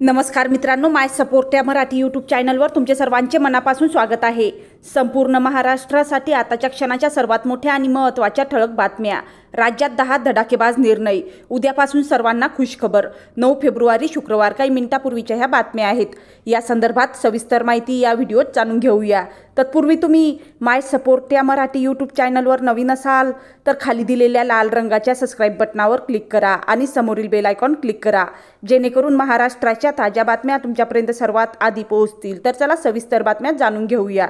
नमस्कार मित्रांनो, माय सपोर्ट या मराठी यूट्यूब चॅनलवर तुमचे सर्वांचे मनापासून स्वागत आहे। संपूर्ण महाराष्ट्रासाठी आताच्या क्षणाच्या सर्वात मोठ्या आणि महत्त्वाच्या ठळक बातम्या। राज्यात 10 धडाकेबाज निर्णय, उद्यापासून सर्वांना खुशखबर। 9 फेब्रुवारी शुक्रवार, काही मिनिटांपूर्वीच्या ह्या बातम्या आहेत। या संदर्भात सविस्तर माहिती या व्हिडिओत जाणून घेऊया। तत्पूर्वी तुम्ही माय सपोर्ट या मराठी यूट्यूब चॅनलवर नवीन असाल तर खाली दिलेल्या लाल रंगाच्या सबस्क्राइब बटनावर क्लिक करा आणि समोरील बेल आयकॉन क्लिक करा, जेणेकरून महाराष्ट्राच्या ताज्या बातम्या तुमच्यापर्यंत सर्वात आधी पोहोचतील। तर चला सविस्तर बातम्या जाणून घेऊया।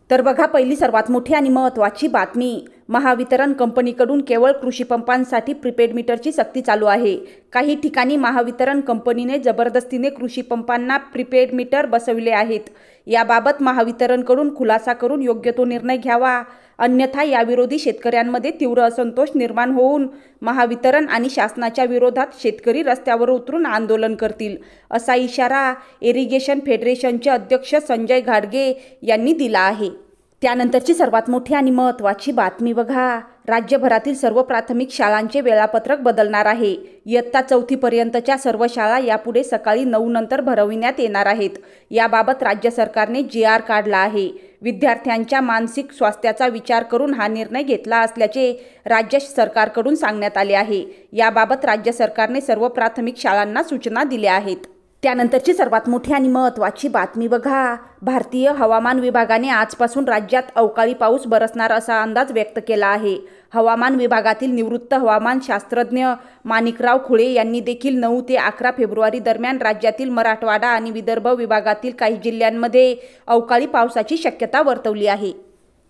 तर बघा, पहिली सर्वात मोठी आणि महत्त्वाची बातमी, महावितरण कंपनीकडून केवळ कृषी पंपांसाठी प्रीपेड मीटरची सक्ती चालू आहे। काही ठिकाणी महावितरण कंपनीने जबरदस्तीने कृषी पंपांना प्रीपेड मीटर बसविले आहेत। याबाबत महावितरणकडून खुलासा करून योग्य तो निर्णय घ्यावा, अन्यथा याविरोधी शेतकऱ्यांमध्ये तीव्र असंतोष निर्माण होऊन महावितरण आणि शासनाच्या विरोधात शेतकरी रस्त्यावर उतरून आंदोलन करतील, असा इशारा इरिगेशन फेडरेशनचे अध्यक्ष संजय घाडगे यांनी दिला आहे। त्यानंतरची सर्वात मोठी आणि महत्त्वाची बातमी बघा, राज्यभरातील सर्व प्राथमिक शाळांचे वेळापत्रक बदलणार आहे। इयत्ता 4थी पर्यंतच्या सर्व शाळा यापुढे सकाळी 9 नंतर भरविण्यात येणार आहेत। याबाबत राज्य सरकारने GR काढला आहे। विद्यार्थ्यांच्या मानसिक स्वास्थ्याचा विचार करून हा निर्णय घेतला असल्याचे राज्य सरकारकडून सांगण्यात आले आहे। याबाबत राज्य सरकारने सर्व प्राथमिक शाळांना सूचना दिल्या आहेत। त्यानंतरची सर्वात मोठी आणि महत्त्वाची बातमी बघा, भारतीय हवामान विभागाने आजपासून राज्यात अवकाळी पाऊस बरसणार असा अंदाज व्यक्त केला आहे। हवामान विभागातील निवृत्त हवामान शास्त्रज्ञ माणिकराव खुळे यांनी देखील 9 ते 11 फेब्रुवारी दरम्यान राज्यातील मराठवाडा आणि विदर्भ विभागातील काही जिल्ह्यांमध्ये अवकाळी पावसाची शक्यता वर्तवली आहे।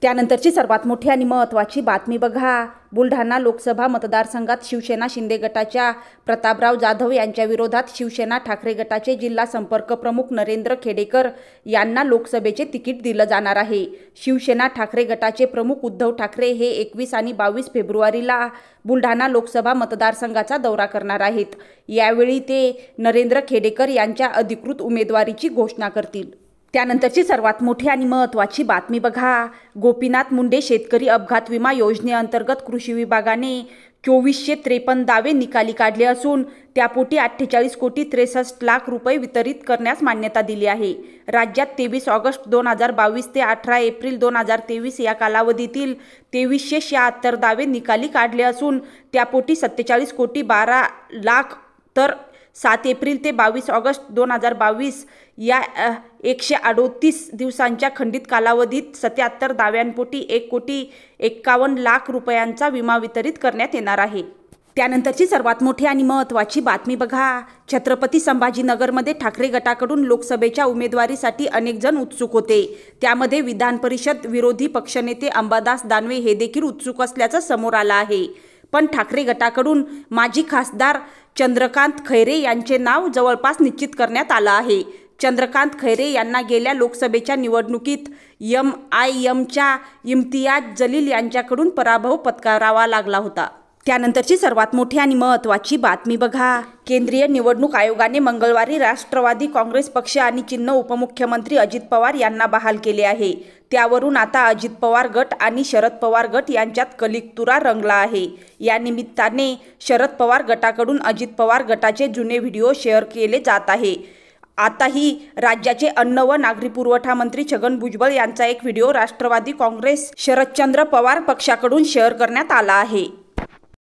त्यानंतरची सर्वात मोठी आणि महत्त्वाची बातमी बघा, बुलढाणा लोकसभा मतदारसंघात शिवसेना शिंदे गटाच्या प्रतापराव जाधव यांच्या विरोधात शिवसेना ठाकरे गटाचे जिल्हा संपर्क प्रमुख नरेंद्र खेडेकर यांना लोकसभेचे तिकीट दिलं जाणार आहे। शिवसेना ठाकरे गटाचे प्रमुख उद्धव ठाकरे हे 21 आणि 22 फेब्रुवारीला बुलढाणा लोकसभा मतदारसंघाचा दौरा करणार आहेत। यावेळी ते नरेंद्र खेडेकर यांच्या अधिकृत उमेदवारीची घोषणा करतील। त्यानंतरची सर्वात मोठी आणि महत्त्वाची बातमी बघा, गोपीनाथ मुंडे शेतकरी अपघात विमा योजनेअंतर्गत कृषी विभागाने 2453 दावे निकाली काढले असून त्यापोटी 48 कोटी 63 लाख रुपये वितरित करण्यास मान्यता दिली आहे। राज्यात 23 ऑगस्ट 2022 ते 18 एप्रिल 2023 या कालावधीतील 2376 दावे निकाली काढले असून त्यापोटी 47 कोटी 12 लाख, तर 7 एप्रिल ते 22 ऑगस्ट 2022 या 138 दिवसांच्या खंडित कालावधीत 77 दाव्यांपोटी 1 कोटी 51 लाख रुपयांचा विमा वितरित करण्यात येणार आहे। त्यानंतरची सर्वात मोठी आणि महत्त्वाची बातमी बघा, छत्रपती संभाजीनगरमध्ये ठाकरे गटाकडून लोकसभेच्या उमेदवारीसाठी अनेक जण उत्सुक होते। त्यामध्ये विधान परिषद विरोधी पक्षनेते अंबादास दानवे हे देखील उत्सुक असल्याचं समोर आलं आहे। पण ठाकरे गटाकडून माजी खासदार चंद्रकांत खैरे यांचे नाव जवळपास निश्चित करण्यात आलं आहे। चंद्रकांत खैरे यांना गेल्या लोकसभेच्या निवडणुकीत MIMच्या इम्तियाज जलील यांच्याकडून पराभव पत्करावा लागला होता। त्यानंतरची सर्वात मोठी आणि महत्त्वाची बातमी बघा, केंद्रीय निवडणूक आयोगाने मंगळवारी राष्ट्रवादी काँग्रेस पक्ष आणि चिन्ह उपमुख्यमंत्री अजित पवार यांना बहाल केले आहे। त्यावरून आता अजित पवार गट आणि शरद पवार गट यांच्यात कलिकतुरा रंगला आहे। या निमित्ताने शरद पवार गटाकडून अजित पवार गटाचे जुने व्हिडिओ शेअर केले जात आहे। आताही राज्याचे अन्न व नागरी पुरवठा मंत्री छगन भुजबळ यांचा एक व्हिडिओ राष्ट्रवादी काँग्रेस शरदचंद्र पवार पक्षाकडून शेअर करण्यात आला आहे।